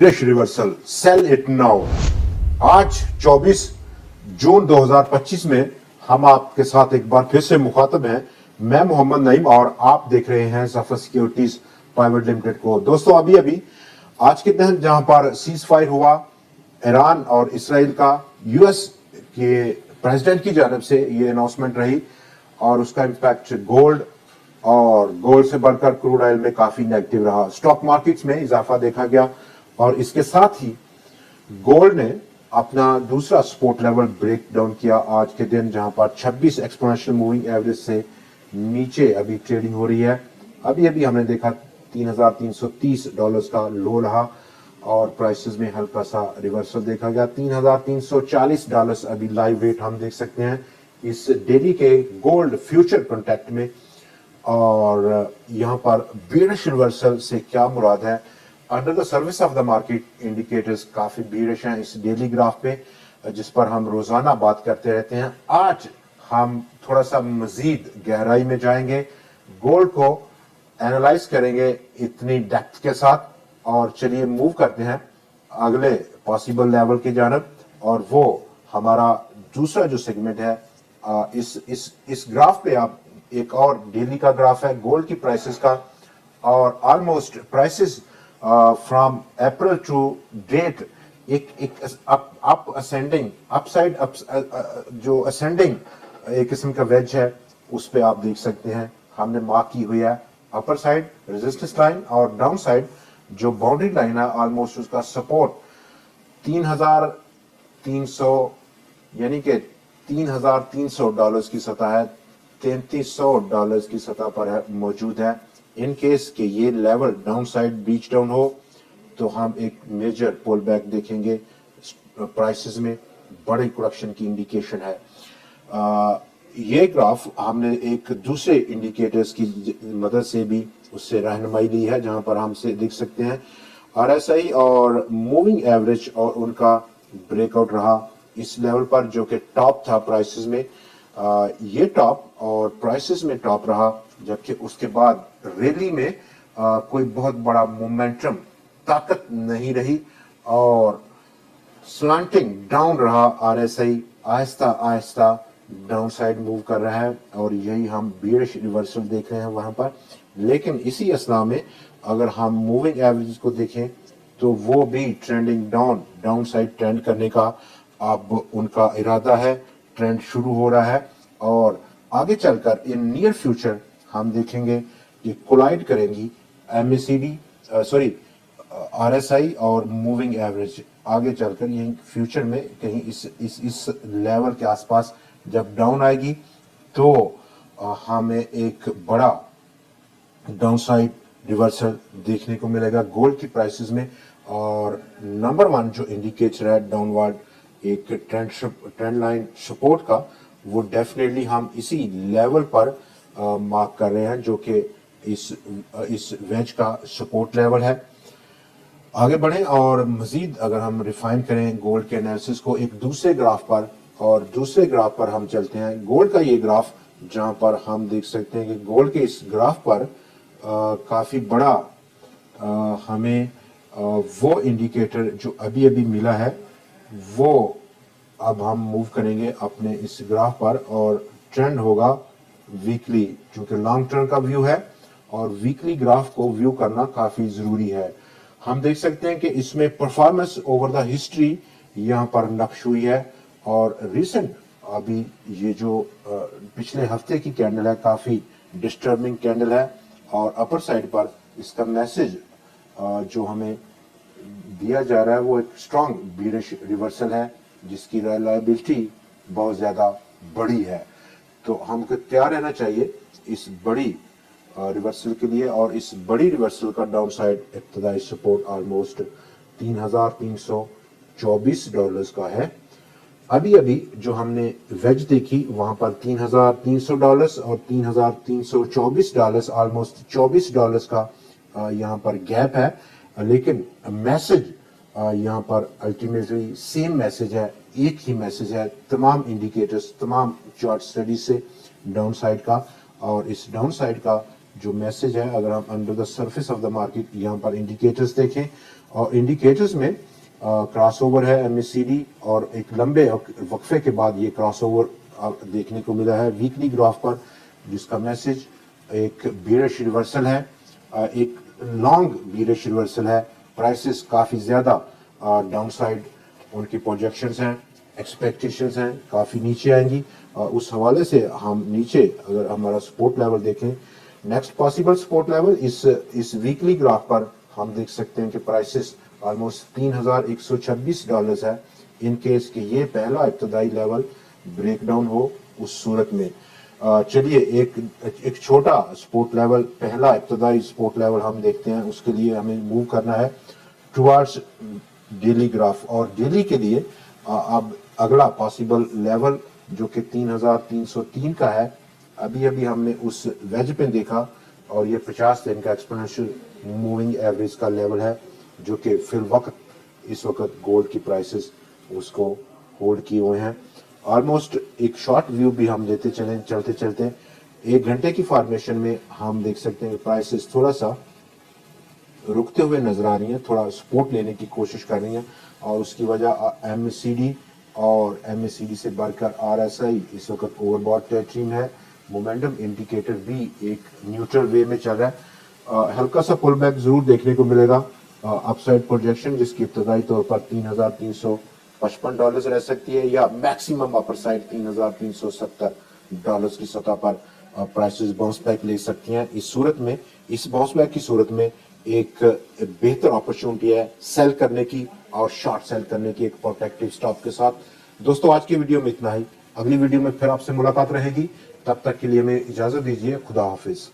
Reversal cell it now. आज 24 जून 2025 में हम आपके साथ एक बार फिर से मुखातब हैं। मैं मोहम्मद नईम और आप देख रहे हैं ज़फर सिक्योरिटीज प्राइवेट लिमिटेड को। दोस्तों अभी आज के दिन जहां पर सीज फायर हुआ ईरान और इसराइल का, यूएस के प्रेसिडेंट की जानब से ये अनाउंसमेंट रही और उसका इम्पैक्ट गोल्ड से बढ़कर क्रूड ऑयल में काफी नेगेटिव रहा। स्टॉक मार्केट्स में इजाफा देखा गया और इसके साथ ही गोल्ड ने अपना दूसरा सपोर्ट लेवल ब्रेक डाउन किया आज के दिन, जहां पर 26 एक्सपोनेंशियल मूविंग एवरेज से नीचे अभी ट्रेडिंग हो रही है। अभी हमने देखा $3,330 का लो रहा और प्राइसेस में हल्का सा रिवर्सल देखा गया। $3,340 अभी लाइव रेट हम देख सकते हैं इस डेली के गोल्ड फ्यूचर कॉन्ट्रैक्ट में। और यहां पर बीरिश रिवर्सल से क्या मुराद है? Under the service of the market indicators काफी बीरिश हैं इस डेली ग्राफ पे, जिस पर हम रोजाना बात करते रहते हैं। आज हम थोड़ा सा मजीद गहराई में जाएंगे, गोल्ड को एनालाइज करेंगे इतनी डेप्थ के साथ और चलिए मूव करते हैं अगले पॉसिबल लेवल की जानब। और वो हमारा दूसरा जो सेगमेंट है, इस ग्राफ पे आप एक और डेली का ग्राफ है गोल्ड की प्राइसेस का, और almost prices from April to date एक अप असेंडिंग अपसाइड जो असेंडिंग एक किस्म का वेज है, उस पे आप देख सकते हैं हमने मार्क की हुई है अपर साइड रेजिस्टेंस लाइन और डाउन साइड जो बाउंड्री लाइन है ऑलमोस्ट उसका सपोर्ट 3,300 यानी कि $3,300 की सतह है, $3,300 की सतह पर है मौजूद है। इन केस के ये लेवल डाउन साइड बीच डाउन हो तो हम एक मेजर पुल बैक देखेंगे प्राइसेस में, बड़ी करेक्शन की इंडिकेशन है। ये ग्राफ हमने एक दूसरे इंडिकेटर्स की मदद से भी उससे रहनुमाई ली है, जहां पर हम से देख सकते हैं आरएसआई और मूविंग एवरेज और उनका ब्रेकआउट रहा इस लेवल पर जो कि टॉप था प्राइसेस में। ये टॉप और प्राइसेस में टॉप रहा, जबकि उसके बाद रैली में कोई बहुत बड़ा मोमेंटम ताकत नहीं रही और स्लांटिंग डाउन रहा। RSI Aahista Aahista down side move कर रहा है और यही हम बीरिश रिवर्सल देख रहे हैं वहां पर। लेकिन इसी असला में अगर हम मूविंग एवरेज को देखें तो वो भी ट्रेंडिंग डाउन साइड ट्रेंड करने का अब उनका इरादा है, ट्रेंड शुरू हो रहा है। और आगे चलकर इन नियर फ्यूचर हम देखेंगे कि कोलाइड करेंगी एमएसीडी आरएसआई और मूविंग एवरेज। आगे चलकर यही फ्यूचर में कहीं इस लेवल के आसपास जब डाउन आएगी तो हमें एक बड़ा डाउन साइड रिवर्सल देखने को मिलेगा गोल्ड की प्राइसेस में। और नंबर वन जो इंडिकेटर है डाउनवर्ड एक ट्रेंड लाइन सपोर्ट का, वो डेफिनेटली हम इसी लेवल पर मार्क कर रहे हैं जो कि इस वेज का सपोर्ट लेवल है। आगे बढ़ें और मजीद अगर हम रिफाइन करें गोल्ड के एनालिसिस को एक दूसरे ग्राफ पर, और दूसरे ग्राफ पर हम चलते हैं गोल्ड का ये ग्राफ, जहां पर हम देख सकते हैं कि गोल्ड के इस ग्राफ पर काफी बड़ा हमें वो इंडिकेटर जो अभी मिला है वो अब हम मूव करेंगे अपने इस ग्राफ पर और ट्रेंड होगा वीकली, क्योंकि लॉन्ग टर्म का व्यू है और वीकली ग्राफ को व्यू करना काफी जरूरी है। हम देख सकते हैं कि इसमें परफॉर्मेंस ओवर द हिस्ट्री यहाँ पर नक्श हुई है और रिसेंट अभी ये जो पिछले हफ्ते की कैंडल है काफी डिस्टर्बिंग कैंडल है और अपर साइड पर इसका मैसेज जो हमें दिया जा रहा है वो एक स्ट्रॉन्ग बीरिश रिवर्सल है जिसकी रिलायबिलिटी बहुत ज्यादा बड़ी है। तो हमको तैयार रहना चाहिए इस बड़ी रिवर्सल के लिए। और इस बड़ी रिवर्सल का डाउन साइड इब्तदाई सपोर्ट ऑलमोस्ट $3,324 का है। अभी जो हमने वेज देखी वहां पर $3,300 और $3,324 ऑलमोस्ट $24 का यहाँ पर गैप है। लेकिन मैसेज यहाँ पर अल्टीमेटली सेम मैसेज है, एक ही मैसेज है तमाम इंडिकेटर्स तमाम चार्ट स्टडी से डाउन साइड का। और इस डाउन साइड का जो मैसेज है, अगर हम under the surface of the market यहाँ पर इंडिकेटर्स देखें اور انڈیکیٹرز میں کراس اوور ہے MACD اور ایک لمبے وقفے کے بعد یہ کراس اوور دیکھنے کو ملا ہے ویکلی گراف پر، جس کا میسج ایک بیئرش ریورسل ہے، ایک لانگ بیئرش ریورسل ہے. پرائسز کافی زیادہ ڈاؤن سائڈ ان کی پروجیکشنز ہیں، ایکسپیکٹیشنز ہیں کافی نیچے آئیں گی. اس حوالے سے ہم نیچے اگر ہمارا سپورٹ لیول دیکھیں، نیکسٹ پاسبل سپورٹ لیول اس ویکلی گراف پر ہم دیکھ سکتے ہیں کہ پرائسز آلموسٹ $3,126 ہے. ان کیس کہ یہ پہلا ابتدائی لیول بریک ڈاؤن ہو اس صورت میں چلیے ایک چھوٹا سپورٹ لیول، پہلا ابتدائی سپورٹ لیول ہم دیکھتے ہیں. اس کے لیے ہمیں موو کرنا ہے ٹوارڈز ڈیلی گراف، اور ڈیلی کے لیے اب اگلا پاسبل لیول جو کہ 3,303 کا ہے، ابھی ہم نے اس ویج پہ دیکھا، اور یہ 50 دن کا ایکسپوننشل موونگ ایوریج کا لیول ہے جو کہ فی الوقت اس وقت گولڈ کی پرائسز اس کو ہولڈ کیے ہوئے ہیں. آلموسٹ ایک شارٹ ویو بھی ہم لیتے چلتے 1 گھنٹے کی فارمیشن میں ہم دیکھ سکتے ہیں کہ پرائسز تھوڑا سا رکتے ہوئے نظر آ رہی ہیں، تھوڑا سپورٹ لینے کی کوشش کر رہی ہیں، اور اس کی وجہ MACD اور MACD سے بڑھ کر RSI اس وقت اوور باٹ ٹیریٹری میں ہے. مومنٹم انڈیکیٹر بھی ایک نیوٹرل وے میں چل رہا ہے. ہلکا سا پل بیک ضرور دیکھنے کو ملے گا. اپ سائڈ پروجیکشن جس کی ابتدائی طور پر $3,355 رہ سکتی ہے، یا میکسیمم اپر سائڈ $3,370 کی سطح پر پرائسز باؤنس بیک لے سکتی ہیں. اس باؤنس بیک کی صورت میں ایک بہتر اپرچونٹی ہے سیل کرنے کی اور شارٹ سیل کرنے کی ایک پروٹیکٹیو سٹاپ کے ساتھ. دوستو آج کی ویڈیو میں اتنا ہی، اگلی ویڈیو میں پھر آپ سے ملاقات رہے گی، تب تک کے لیے ہمیں اجازت دیجیے. خدا حافظ.